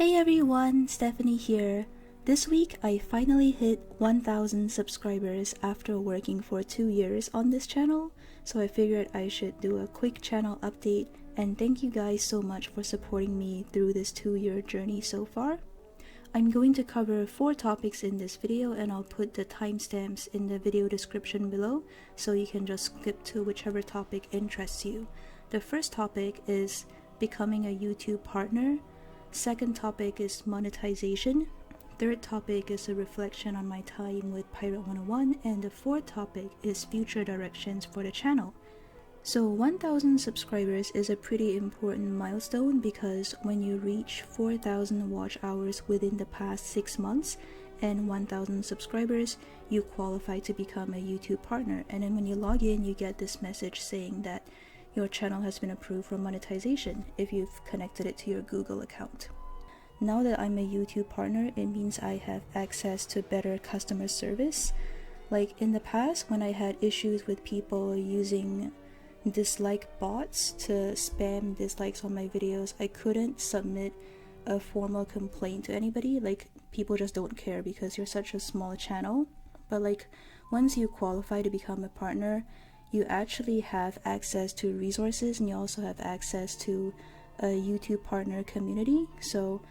Hey everyone, Stephanie here. This week I finally hit 1,000 subscribers after working for 2 years on this channel, so I figured I should do a quick channel update and thank you guys so much for supporting me through this 2-year journey so far. I'm going to cover 4 topics in this video and I'll put the timestamps in the video description below so you can just skip to whichever topic interests you. The first topic is becoming a YouTube partner. Second topic is monetization. Third topic is a reflection on my time with Pirate 101, and the fourth topic is future directions for the channel. So 1,000 subscribers is a pretty important milestone because when you reach 4,000 watch hours within the past 6 months and 1,000 subscribers, you qualify to become a YouTube partner. And then when you log in, you get this message saying that your channel has been approved for monetization if you've connected it to your Google account. Now that I'm a YouTube partner, it means I have access to better customer service. Like in the past, when I had issues with people using dislike bots to spam dislikes on my videos, I couldn't submit a formal complaint to anybody. Like, people just don't care because you're such a small channel. But like, once you qualify to become a partner, you actually have access to resources and you also have access to a YouTube partner community. So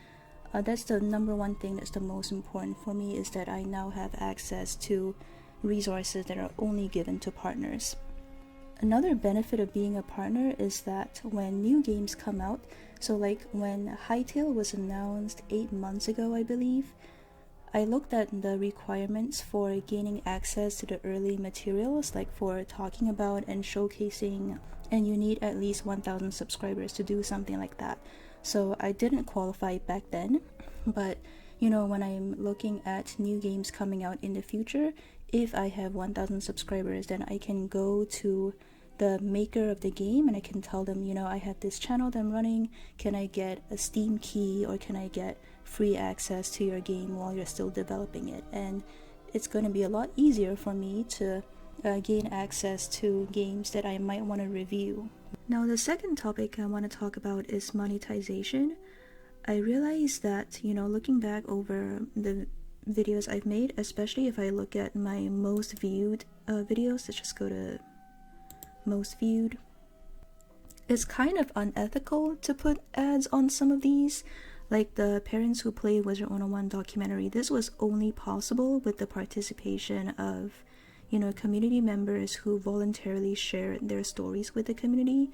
that's the number one thing that's the most important for me, is that I now have access to resources that are only given to partners. Another benefit of being a partner is that when new games come out, so like when Hytale was announced 8 months ago, I believe, I looked at the requirements for gaining access to the early materials, like for talking about and showcasing, and you need at least 1,000 subscribers to do something like that. So I didn't qualify back then, but you know, when I'm looking at new games coming out in the future, if I have 1,000 subscribers, then I can go to the maker of the game and I can tell them, you know, I have this channel that I'm running, can I get a Steam key or can I get free access to your game while you're still developing it? And it's going to be a lot easier for me to gain access to games that I might want to review. Now the second topic I want to talk about is monetization. I realized that, you know, looking back over the videos I've made, especially if I look at my most viewed videos, let's just go to most viewed, it's kind of unethical to put ads on some of these. Like the Parents Who Play Wizard 101 documentary, this was only possible with the participation of, you know, community members who voluntarily shared their stories with the community.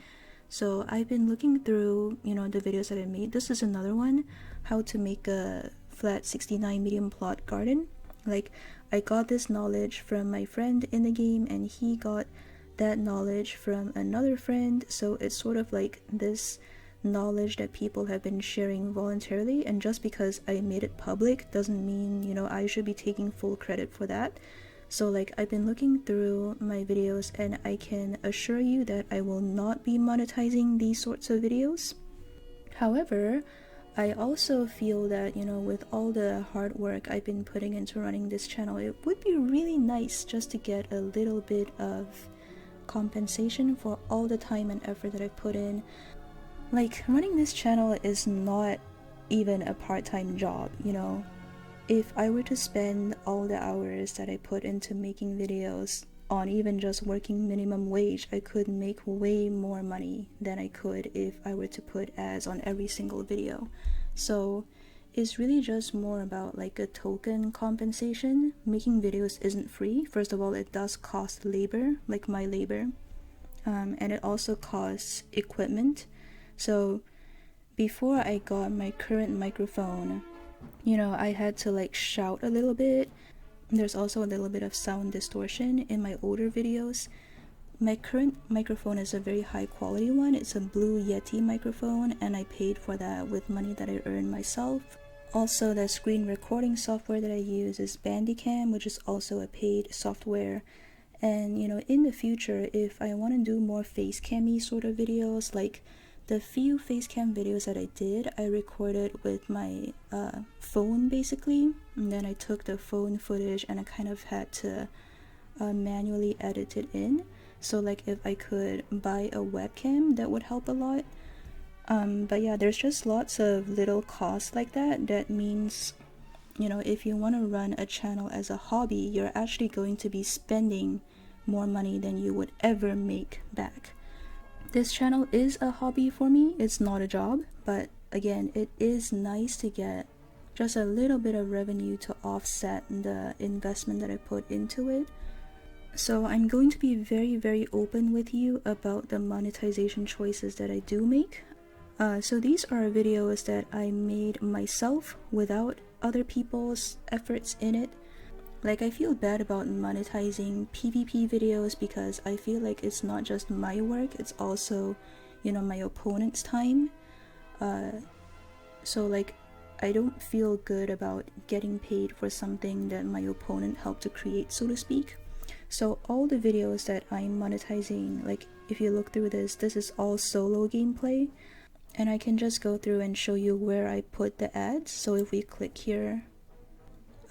So I've been looking through, you know, the videos that I made. This is another one, how to make a flat 69 medium plot garden. Like, I got this knowledge from my friend in the game and he got that knowledge from another friend, so it's sort of like this knowledge that people have been sharing voluntarily, and just because I made it public doesn't mean, you know, I should be taking full credit for that. So like, I've been looking through my videos and I can assure you that I will not be monetizing these sorts of videos. However, I also feel that, you know, with all the hard work I've been putting into running this channel, it would be really nice just to get a little bit of compensation for all the time and effort that I've put in. Like, running this channel is not even a part-time job, you know. If I were to spend all the hours that I put into making videos on even just working minimum wage, I could make way more money than I could if I were to put ads on every single video. So it's really just more about like a token compensation. Making videos isn't free. First of all, it does cost labor, like my labor, and it also costs equipment. So before I got my current microphone, you know, I had to like shout a little bit. There's also a little bit of sound distortion in my older videos. My current microphone is a very high quality one. It's a Blue Yeti microphone and I paid for that with money that I earned myself. Also, the screen recording software that I use is Bandicam, which is also a paid software. And you know, in the future, if I want to do more face cammy sort of videos, like the few face cam videos that I did, I recorded with my phone basically, and then I took the phone footage and I kind of had to manually edit it in. So like, if I could buy a webcam, that would help a lot. But yeah, there's just lots of little costs like that. That means, if you want to run a channel as a hobby, you're actually going to be spending more money than you would ever make back. This channel is a hobby for me, it's not a job, but again, it is nice to get just a little bit of revenue to offset the investment that I put into it. So I'm going to be very, very open with you about the monetization choices that I do make. So these are videos that I made myself without other people's efforts in it. Like, I feel bad about monetizing PvP videos because I feel like it's not just my work, it's also, my opponent's time. So like, I don't feel good about getting paid for something that my opponent helped to create, so to speak. So all the videos that I'm monetizing, like if you look through this is all solo gameplay. And I can just go through and show you where I put the ads. So if we click here,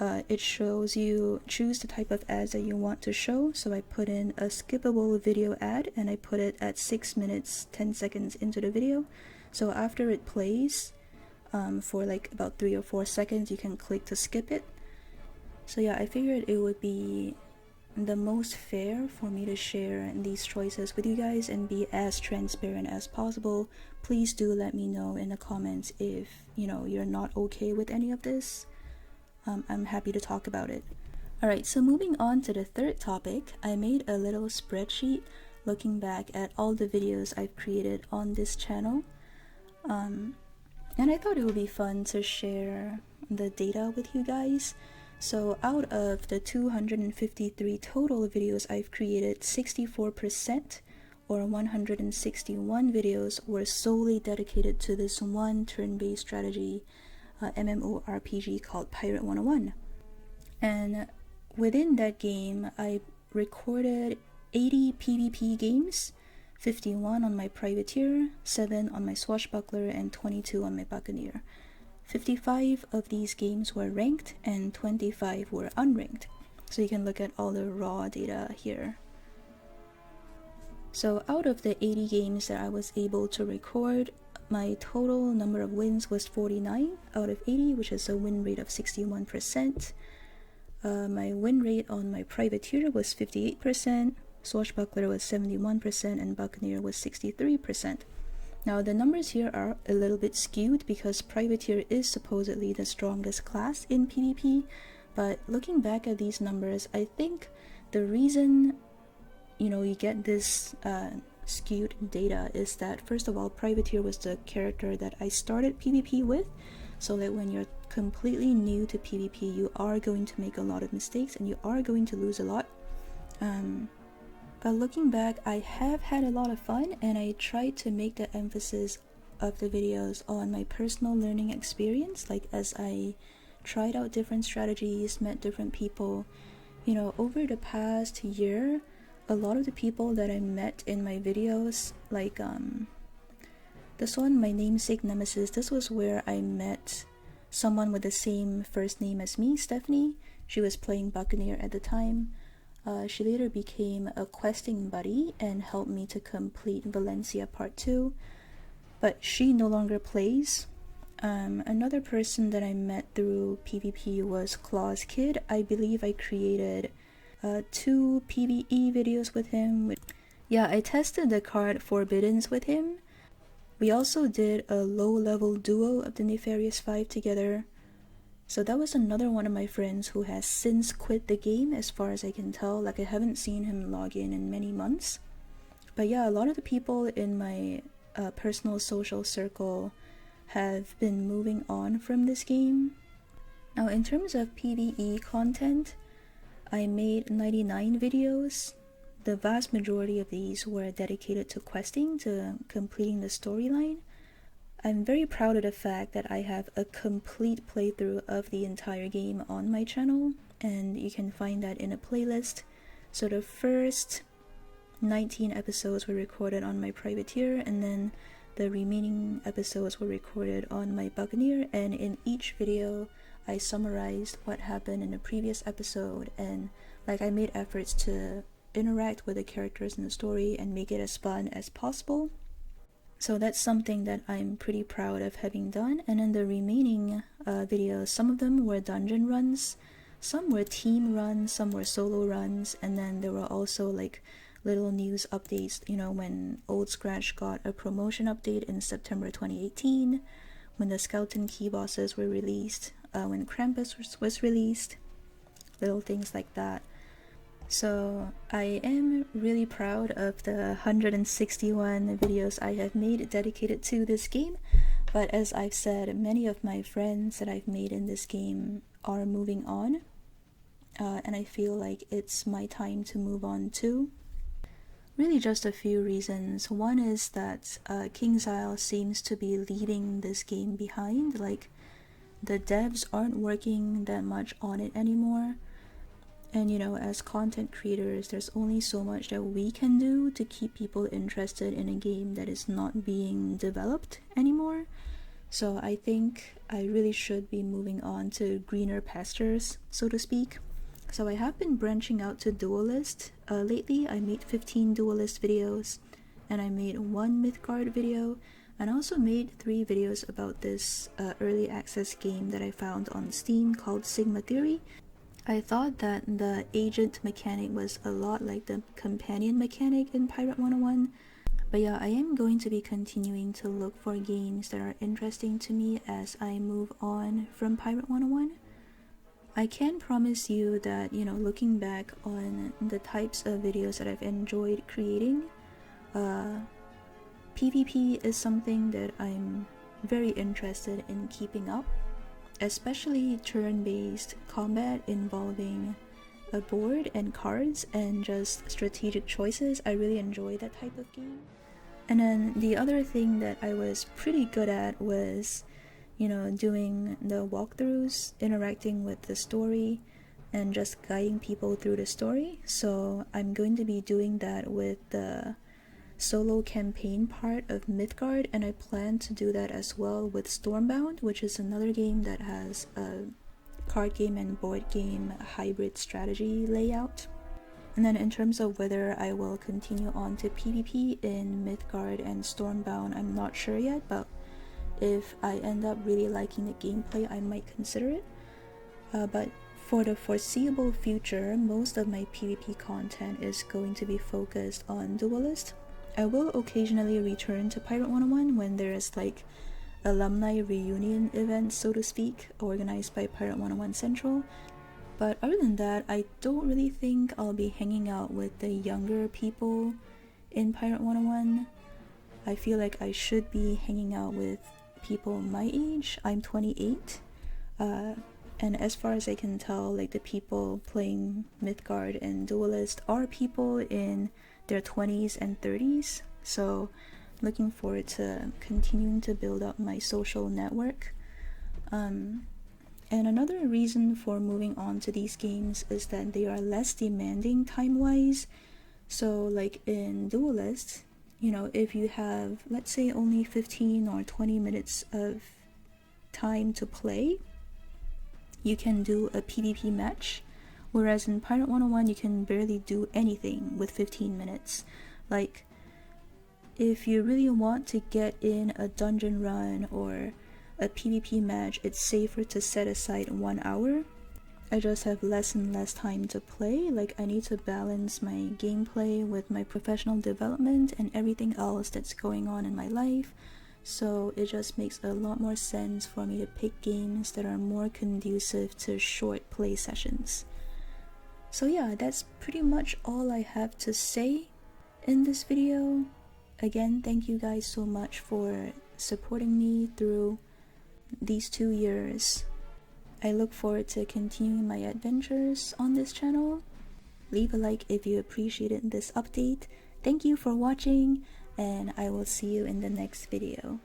it shows you choose the type of ads that you want to show. So I put in a skippable video ad and I put it at 6 minutes 10 seconds into the video. So after it plays for like about 3 or 4 seconds, you can click to skip it. So yeah, I figured it would be the most fair for me to share these choices with you guys and be as transparent as possible. Please do let me know in the comments if you're not okay with any of this. I'm happy to talk about it. Alright, so moving on to the third topic, I made a little spreadsheet looking back at all the videos I've created on this channel. And I thought it would be fun to share the data with you guys. So out of the 253 total videos I've created, 64% or 161 videos were solely dedicated to this one turn-based strategy MMORPG called Pirate 101. And within that game, I recorded 80 PvP games, 51 on my Privateer, 7 on my Swashbuckler, and 22 on my Buccaneer. 55 of these games were ranked and 25 were unranked. So you can look at all the raw data here. So out of the 80 games that I was able to record, my total number of wins was 49 out of 80, which is a win rate of 61%. My win rate on my Privateer was 58%, Swashbuckler was 71%, and Buccaneer was 63%. Now the numbers here are a little bit skewed because Privateer is supposedly the strongest class in PvP, but looking back at these numbers, I think the reason you get this skewed data is that, first of all, Privateer was the character that I started PvP with, so that when you're completely new to PvP, you are going to make a lot of mistakes and you are going to lose a lot. But looking back, I have had a lot of fun, and I tried to make the emphasis of the videos on my personal learning experience, like as I tried out different strategies, met different people. Over the past year, a lot of the people that I met in my videos, like this one, my namesake nemesis, this was where I met someone with the same first name as me, Stephanie. She was playing Buccaneer at the time. She later became a questing buddy and helped me to complete Valencia Part 2, but she no longer plays. Another person that I met through PvP was Claw's Kid. I believe I created 2 PvE videos with him. Yeah, I tested the card Forbiddens with him. We also did a low-level duo of the Nefarious 5 together. So that was another one of my friends who has since quit the game, as far as I can tell. Like, I haven't seen him log in many months. But yeah, a lot of the people in my personal social circle have been moving on from this game. Now, in terms of PvE content, I made 99 videos. The vast majority of these were dedicated to questing, to completing the storyline. I'm very proud of the fact that I have a complete playthrough of the entire game on my channel, and you can find that in a playlist. So the first 19 episodes were recorded on my Privateer, and then the remaining episodes were recorded on my Buccaneer, and in each video I summarized what happened in the previous episode, and I made efforts to interact with the characters in the story and make it as fun as possible. So that's something that I'm pretty proud of having done. And then the remaining videos, some of them were dungeon runs, some were team runs, some were solo runs, and then there were also like little news updates, you know, when Old Scratch got a promotion update in September 2018, when the skeleton key bosses were released, when Krampus was released, little things like that. So I am really proud of the 161 videos I have made dedicated to this game, but as I've said, many of my friends that I've made in this game are moving on, and I feel like it's my time to move on too. Really just a few reasons. One is that KingsIsle seems to be leaving this game behind, like the devs aren't working that much on it anymore. And you know, as content creators, there's only so much that we can do to keep people interested in a game that is not being developed anymore. So I think I really should be moving on to greener pastures, so to speak. So I have been branching out to Duelist. Lately I made 15 Duelist videos, and I made one Mythgard video, and I also made 3 videos about this early access game that I found on Steam called Sigma Theory. I thought that the agent mechanic was a lot like the companion mechanic in Pirate 101, but yeah, I am going to be continuing to look for games that are interesting to me as I move on from Pirate 101. I can promise you that, you know, looking back on the types of videos that I've enjoyed creating, PvP is something that I'm very interested in keeping up, especially turn-based combat involving a board and cards and just strategic choices. I really enjoy that type of game. And then the other thing that I was pretty good at was, you know, doing the walkthroughs, interacting with the story, and just guiding people through the story. So I'm going to be doing that with the solo campaign part of Mythgard, and I plan to do that as well with Stormbound, which is another game that has a card game and board game hybrid strategy layout. And then in terms of whether I will continue on to PvP in Mythgard and Stormbound, I'm not sure yet, but if I end up really liking the gameplay, I might consider it. But for the foreseeable future, most of my PvP content is going to be focused on Duelist. I will occasionally return to Pirate 101 when there's like alumni reunion events, so to speak, organized by Pirate 101 Central. But other than that, I don't really think I'll be hanging out with the younger people in Pirate 101. I feel like I should be hanging out with people my age. I'm 28, and as far as I can tell, like the people playing Mythgard and Duelist are people in their 20s and 30s, so looking forward to continuing to build up my social network. And another reason for moving on to these games is that they are less demanding time-wise. So like in Duelist, you know, if you have, let's say, only 15 or 20 minutes of time to play, you can do a PvP match. Whereas in Pirate 101, you can barely do anything with 15 minutes. Like, if you really want to get in a dungeon run or a PvP match, it's safer to set aside 1 hour. I just have less and less time to play. Like, I need to balance my gameplay with my professional development and everything else that's going on in my life. So it just makes a lot more sense for me to pick games that are more conducive to short play sessions. So yeah, that's pretty much all I have to say in this video. Again, thank you guys so much for supporting me through these 2 years. I look forward to continuing my adventures on this channel. Leave a like if you appreciated this update. Thank you for watching, and I will see you in the next video.